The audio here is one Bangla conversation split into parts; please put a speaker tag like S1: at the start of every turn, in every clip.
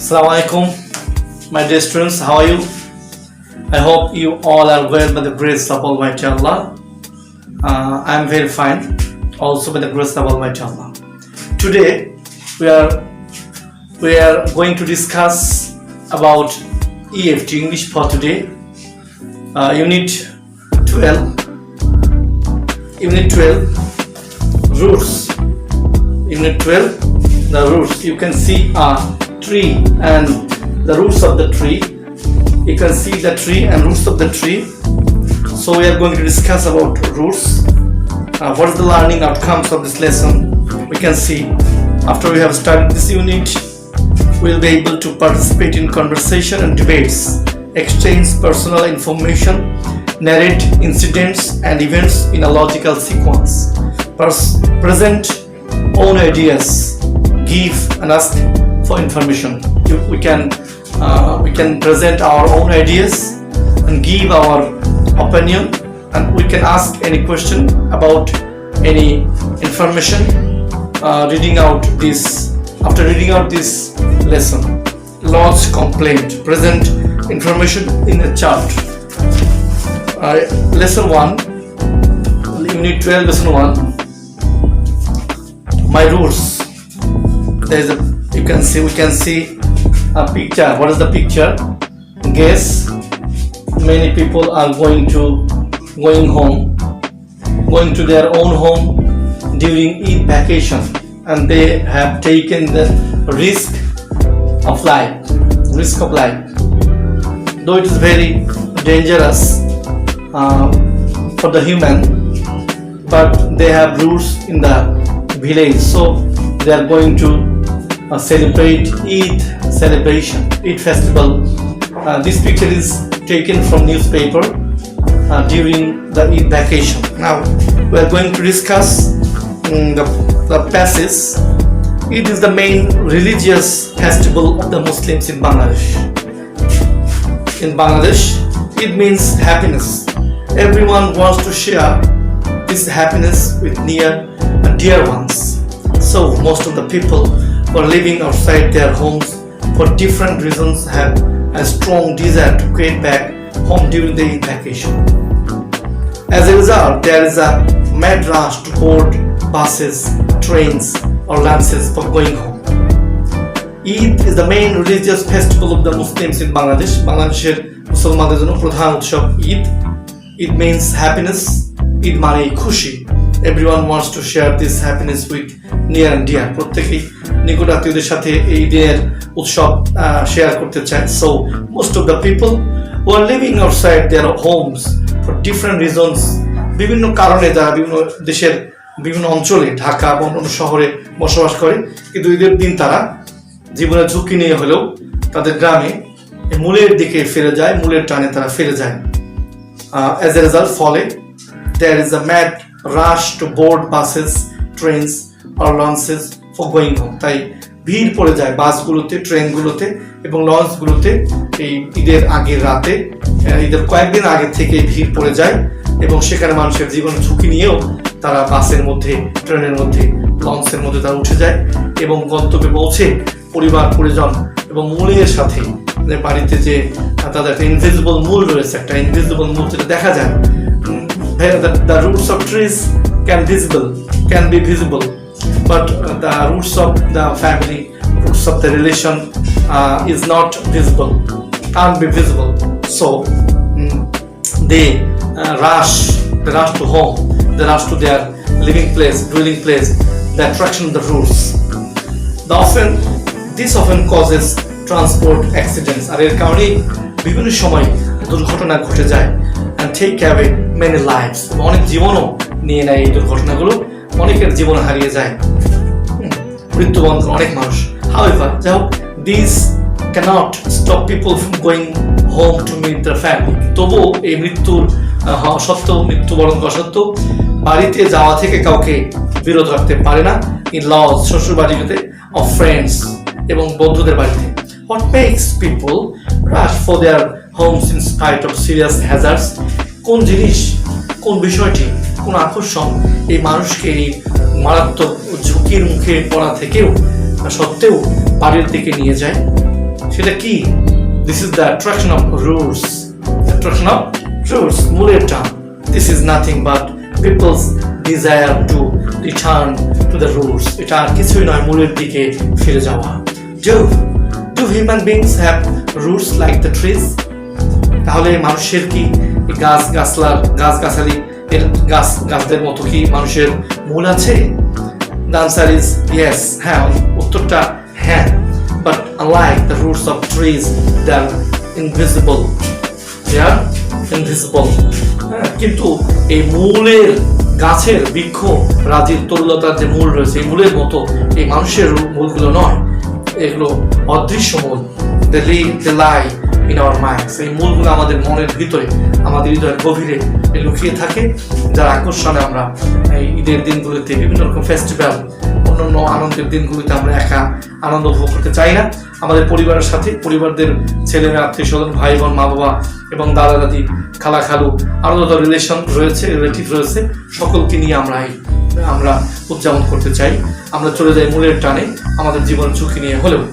S1: Assalamu alaikum, my dear students. How are you? I hope you all are well by the grace of Almighty Allah. I am very fine, also by the grace of Almighty Allah. Today we are going to discuss about EFT, English for today, Unit 12. Unit 12 roots. Unit 12 the roots. You can see a tree and the roots of the tree. You can see the tree and roots of the tree. So we are going to discuss about roots. What is the learning outcomes of this lesson? We can see after we have studied this unit, we will be able to participate in conversation and debates, exchange personal information, narrate incidents and events in a logical sequence, present own ideas, give and ask for information. We can present our own ideas and give our opinion, and we can ask any question about any information. After reading out this lesson, lodge complaint, present information in a chart. Lesson 1, Unit 12, Lesson 1. My roots. We can see a picture. What is the picture? Guess. Many people are going to their own home during Eid vacation, and they have taken the risk of life. Though it is very dangerous for the human, but they have roots in the village, so they are going to celebrate Eid festival. This picture is taken from newspaper during the Eid vacation. Now we are going to discuss the passage. Eid is the main religious festival of the Muslims in Bangladesh. In Bangladesh, it means happiness. Everyone wants to share this happiness with near and dear ones. So most of the people who are living outside their homes for different reasons have a strong desire to get back home during the Eid vacation. As a result, there is a mad rush to board buses, trains or lances for going home. Eid is the main religious festival of the Muslims in Bangladesh. বাংলাদেশের মুসলমানদের জন্য প্রধান উৎসব Eid. It means happiness. Eid মানে খুশি. Everyone wants to share this happiness with near and dear. প্রত্যেকেই নিকট আত্মীয়দের সাথে এই দিনের উৎসব শেয়ার করতে চায়. So most of the people who are living outside their homes for different reasons, বিভিন্ন কারণে যারা বিভিন্ন দেশের বিভিন্ন অঞ্চলে ঢাকা বা অন্য শহরে বসবাস করে, কিন্তু ঈদের দিন তারা জীবনের ঝুঁকি নিয়ে হলেও তাদের গ্রামে মূলের দিকে ফিরে যায়, মূলের টানে তারা ফিরে যায়. As a result, ফলে there is a mad rush to board buses, trains or launches for going home. তাই ভিড় পড়ে যায় বাসগুলোতে, ট্রেনগুলোতে এবং লঞ্চগুলোতে এই ঈদের আগের রাতে, ঈদের কয়েকদিন আগে থেকে ভিড় পড়ে যায় এবং সেখানে মানুষের জীবন ঝুঁকি নিয়েও তারা বাসের মধ্যে, ট্রেনের মধ্যে, লঞ্চের মধ্যে তারা উঠে যায় এবং গন্তব্যে পৌঁছে পরিবার পরিজন এবং মূলের সাথে বাড়িতে যে তাদের একটা ইনভিজিবল মূল রয়েছে, একটা ইনভিজিবল মূল যেটা দেখা যায়. The roots of trees can be visible, but the roots of the family, roots of the relation is not visible, can't be visible. So they rush to home, they rush to their living place, dwelling place, the attraction of the roots. This often causes transport accidents. আর এর কারণে বিভিন্ন সময় দুর্ঘটনা ঘটে যায় and take away many lives. অনেক জীবনও নিয়ে নেয় এই দুর্ঘটনাগুলো, অনেকের জীবন হারিয়ে যায়, মৃত্যুবরণ করে অনেক মানুষ. However, these cannot stop people from going home to meet their family. তবুও এই মৃত্যুবরণ করা সত্ত্বেও বাড়িতে যাওয়া থেকে কাউকে বিরত রাখতে পারে না. in laws, শ্বশুর বাড়িতে, of friends এবং বন্ধুদের বাড়িতে. What makes people rush for their homes in spite of serious hazards? কোন জিনিস, কোন বিষয়টি, কোন আকর্ষণ এই মানুষকে এই মারাত্মক ঝুঁকির মুখে পড়া থেকেও সত্ত্বেও বাড়ির দিকে নিয়ে যায়? সেটা কি? This is the attraction of roots. Attraction of roots, মূলের টান. This is nothing but people's desire to return to the roots. এটা আর কিছুই নয়, মূলের দিকে ফিরে যাওয়া. Do human beings have roots like the trees? তাহলে মানুষের কি গাছগাছালি এর গাছদের মতো কি মানুষের মূল আছে? The answer is yes. হ্যাঁ, উত্তরটা হ্যাঁ. But unlike the roots of trees, they are invisible. কিন্তু এই মূলের গাছের বৃক্ষ রাজির তরুলতার যে মূল রয়েছে, এই মূলের মতো এই মানুষের মূলগুলো নয়, এগুলো অদৃশ্য মূল. They lie in our minds. এই মূলগুলো আমাদের মনের ভিতরে, আমাদের হৃদয়ের গভীরে লুকিয়ে থাকে, যার আকর্ষণে আমরা এই ঈদের দিনগুলোতে, বিভিন্ন রকম ফেস্টিভ্যাল, অন্যান্য আনন্দের দিনগুলোতে আমরা একা আনন্দ ভোগ করতে চাই না। আমাদের পরিবারের সাথে, পরিবারদের ছেলেরা, আত্মীয় স্বজন, ভাই বোন, মা বাবা এবং দাদা দাদি, খালা খালু, আরো যত রিলেটিভ রয়েছে, সকলকে নিয়ে আমরা উদযাপন করতে চাই। আমরা চলে যাই মূলের টানে, আমাদের জীবন ঝুঁকি নিয়ে হলেও।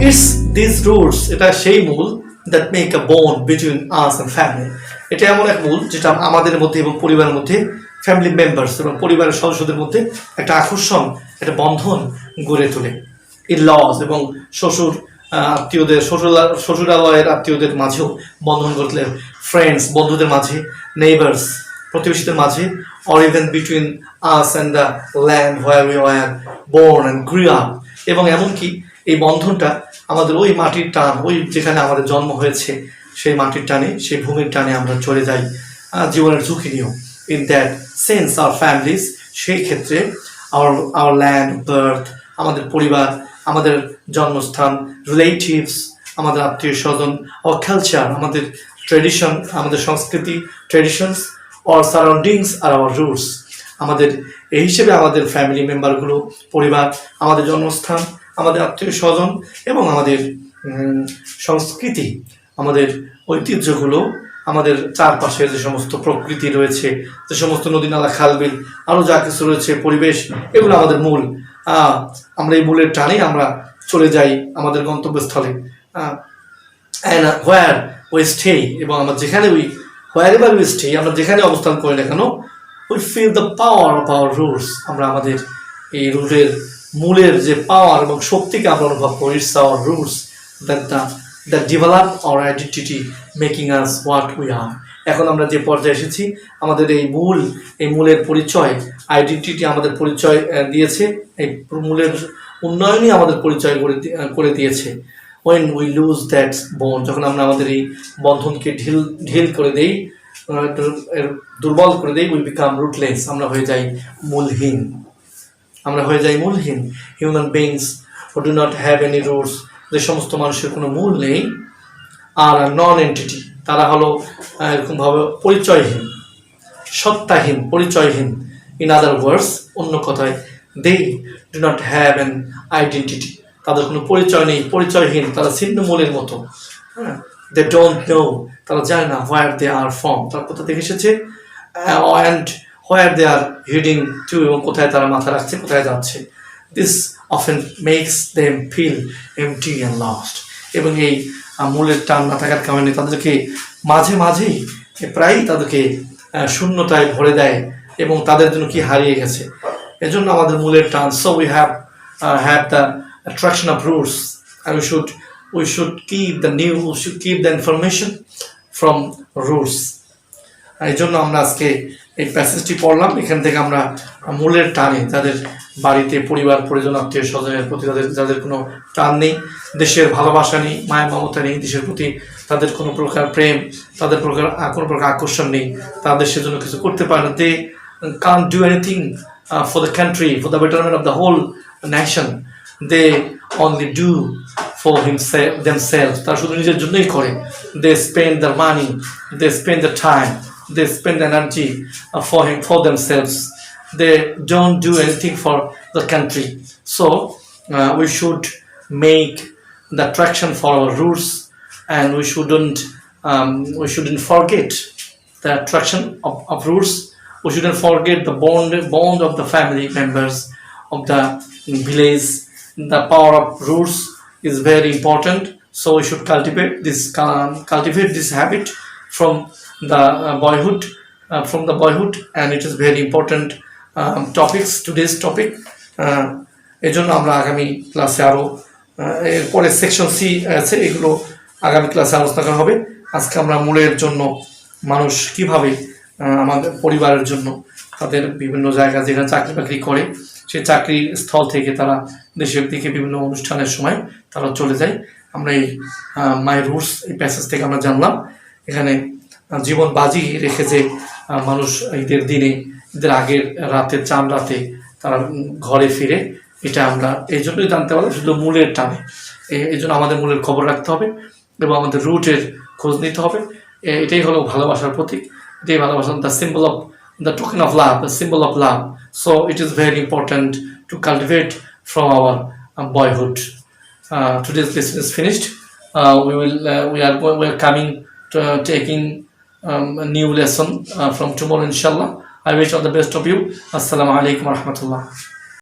S1: It's these roots, এটা সেই মূল that make a bond between us and family. এটা এমন এক মূল যেটা আমাদের মধ্যে এবং পরিবারের মধ্যে, ফ্যামিলি মেম্বার্স এবং পরিবারের সদস্যদের মধ্যে একটা আকর্ষণ, একটা বন্ধন গড়ে তোলে। ইন-লস এবং শ্বশুরালয়ের আত্মীয়দের মাঝেও বন্ধন গড়ে তোলে, ফ্রেন্ডস, বন্ধুদের মাঝে, নেইবার্স, প্রতিবেশীদের মাঝে, or even between us and the land where we were born and grew up. এবং এমনকি এই বন্ধনটা আমাদের ওই মাটির টান, ওই যেখানে আমাদের জন্ম হয়েছে সেই মাটির টানে, সেই ভূমির টানে আমরা চলে যাই জীবনের ঝুঁকি নিয়েও। In that sense, our families, সেই ক্ষেত্রে our land, birth, আমাদের পরিবার, আমাদের জন্মস্থান, relatives, আমাদের আত্মীয় স্বজন, our culture, আমাদের ট্রেডিশন, আমাদের সংস্কৃতি, traditions, or surroundings are our roots. আমাদের এই হিসেবে আমাদের ফ্যামিলি মেম্বারগুলো, পরিবার, আমাদের জন্মস্থান, আমাদের আত্মীয় স্বজন এবং আমাদের সংস্কৃতি, আমাদের ঐতিহ্যগুলো, আমাদের চারপাশে যে সমস্ত প্রকৃতি রয়েছে, যে সমস্ত নদী নালা খালবিল, আরও যা কিছু রয়েছে, পরিবেশ, এগুলো আমাদের মূল। আমরা এই মূলের টানে আমরা চলে যাই আমাদের গন্তব্যস্থলে, and where we stay, এবং আমরা যেখানে wherever we stay, আমরা যেখানে অবস্থান করি না কেন, we feel the power of our roots. আমরা আমাদের এই রুটের মূলের যে পাওয়ার এবং শক্তিকে আমরা অনুভব করি। It's our roots that develop our identity, making us what we are. এখন আমরা যে পর্যায়ে এসেছি, আমাদের এই মূলের পরিচয়, আইডেন্টিটি আমাদের পরিচয় দিয়েছে, এই মূলের উন্নয়নই আমাদের পরিচয় করে দিয়েছে। When we lose that bond, যখন আমরা আমাদের এই বন্ধনকে ঢিল করে দেই, দুর্বল করে দেই, we become rootless. আমরা হয়ে যাই মূলহীন। Human beings who do not have any roots, যে সমস্ত মানুষের কোনো মূল নেই, আর নন এন্টিটি, তারা হলো এরকমভাবে পরিচয়হীন, সত্তাহীন, পরিচয়হীন। ইন আদার ওয়ার্ডস, অন্য কথায়, they do not have an identity, তাদের কোনো পরিচয় নেই, পরিচয়হীন, তারা ছিন্ন মূলের মতো। দে ডোন্ট নো, তারা জানে না হোয়ার দে আর ফ্রম, তারা কোথা থেকে এসেছে, and where they are heading to, এবং কোথায় তারা মাথা রাখছে, কোথায় যাচ্ছে। This often makes them feel empty and lost. এবং এই মূলের টান না থাকার কারণে তাদেরকে মাঝেই প্রায়ই তাদেরকে শূন্যতায় ভরে দেয় এবং তাদের জন্য কি হারিয়ে গেছে। এজন্য আমাদের মূলের টান, so we have the attraction of roots, and we should keep the information from roots. এই জন্য আমরা আজকে এই প্যাসেজটি পড়লাম। এখান থেকে আমরা মূলের টানে, যাদের বাড়িতে পরিবার পরিজন আত্মীয় স্বজনের প্রতি যাদের কোনো টান নেই, দেশের ভালোবাসা নেই, মায়া মমতা নেই, দেশের প্রতি তাদের কোনো প্রকার প্রেম, তাদের কোনো প্রকার আকর্ষণ নেই, তাদের সেজন্য কিছু করতে পারে না, they can't do anything for the country, for the betterment of the whole nation, they only do for themselves. তারা শুধু নিজের জন্যই করে। they spend their money, they spend their time, they spend energy for themselves. They don't do anything for the country. So we should make the attraction for our roots, and we shouldn't forget the attraction of roots. We shouldn't forget the bond of the family members, of the village, the power of roots is very important. So we should cultivate this habit from the boyhood, and it is very important topics today's topic. এই জন্য আমরা আগামী ক্লাসে আরো এরপরে সেকশন সি আছে, এগুলো আগামী ক্লাসে আলোচনা করা হবে। আজকে আমরা মূলের জন্য মানুষ কিভাবে আমাদের পরিবারের জন্য তাদের বিভিন্ন জায়গা যেখানে চাকরি বাকরি করে সেই চাকরির স্থল থেকে তারা দেশের দিকে বিভিন্ন অনুষ্ঠানের সময় তারা চলে যায়। আমরা এই মাই রুটস এই প্যাসেজ থেকে আমরা জানলাম এখানে জীবন বাজি রেখে যে মানুষ ঈদের দিনে, ঈদের আগের রাতে, চাঁদ রাতে তারা ঘরে ফিরে, এটা আমরা এই জন্যই জানতে পারলাম শুধু মূলের টানে। এই জন্য আমাদের মূলের খবর রাখতে হবে এবং আমাদের রুটের খোঁজ নিতে হবে। এটাই হলো ভালোবাসার প্রতীক, এটাই ভালোবাসা, the symbol of the token of love, the symbol of love. So it is very important to cultivate from our boyhood. Today's lesson is finished. We are coming to taking a new lesson from tomorrow, inshallah. I wish all the best of you. Assalamu alaikum wa rahmatullah.